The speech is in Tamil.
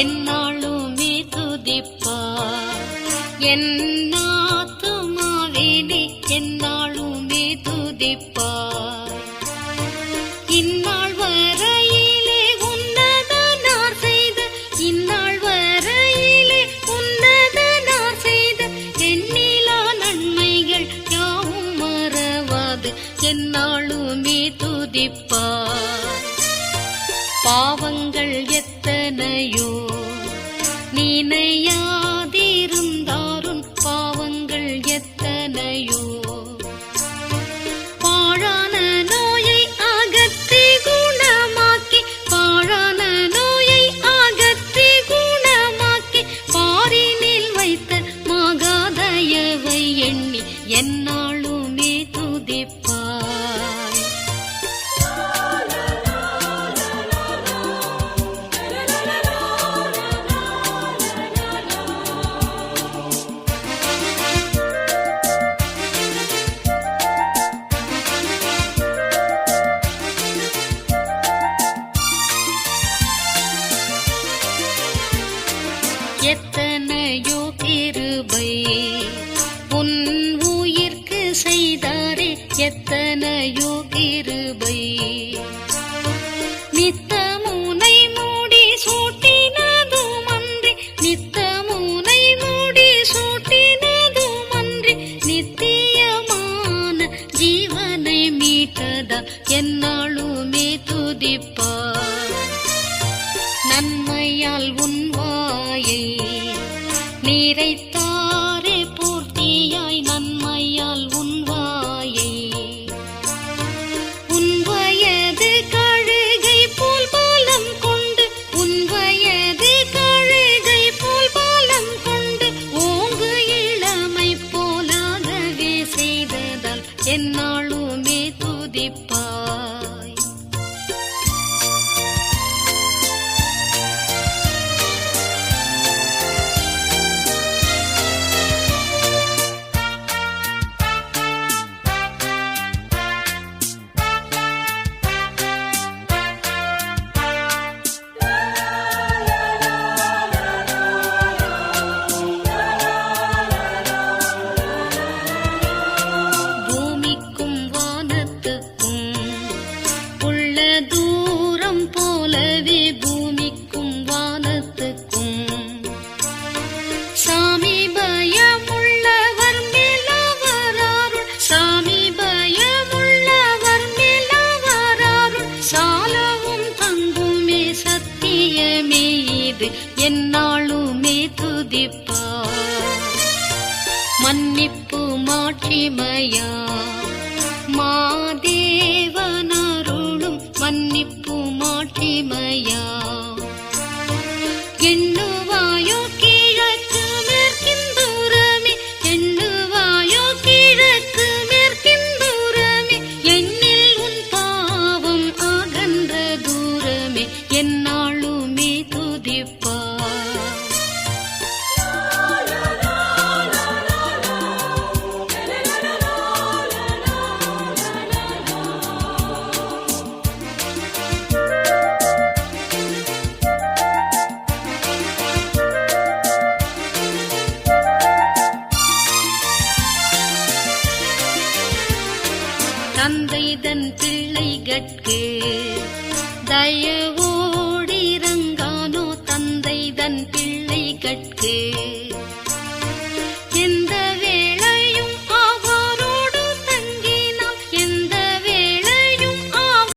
என்னாலுமே துதிப்பார். என்னாத்துமாவே நீ என்னாலுமே துதிப்பார். இந்நாள் வரையிலே உன்னதனார் செய்த இந்நாள் வரையிலே உன்னதனார் செய்த எண்ணிலா நன்மைகள் யாவும் மறவாது என்னாலுமே துதிப்பார். பாவங்கள் எத்தனையோ நினையாதிருந்தாரும் பாவங்கள் எத்தனையோ பாழான நோயை அகற்றி குணமாக்கி பாழான நோயை அகற்றி குணமாக்கி பாரினில் வைத்த மகாதயவை எண்ணி என்னாலுமே துதிப்பாய். எத்தனையோ கிருபை உன் உயிர்க்கு செய்தாரே எத்தனையோ கிருபை நித்தமுனை மூடி சூட்டினதும் அன்றி நித்தமுனை மூடி சூட்டினதும் அன்றி நித்தியமான ஜீவனை மீட்டதா என்னாலுமே துதிப்பார். நன்மையால் உன் வாயை நிறைத்தாரே பூர்த்தியாய் நன்மையால் உன் வாயை உன் வயது கழுகை போல் பாலம் கொண்டு உன் வயது கழுகை போல் பாலம் கொண்டு ஓங்கு இளமை போலாகவே செய்ததால் என்னாலுமே துதிப்பாய். பூமிக்கும் வானத்துக்கும் உள்ள தூரம் போலவே பூமிக்கும் வானத்துக்கும் சாமி பயமுள்ளவர் மேலவராருள் சாமி பயமுள்ளவர் மேலவராருள் சாலவும் தங்குமே சத்தியமே இது என்னாலுமே துதிப்பார். மன்னிப்பு மாட்சிமையா மாதேவனருளும் மன்னிப்பு மாட்சிமையா எண்ணுவாயோ கிழக்கு மேற்கிந்தூரமே எண்ணுவாயோ கிழக்கு மேற்கிந்தூரமே எண்ணில் உன் பாவம் அகன்ற தூரமே என்னாலுமே துதிப்பார். தந்தை தன் பிள்ளைகட்கு தயவோடிரங்கானோ தந்தை தன் பிள்ளைகட்கு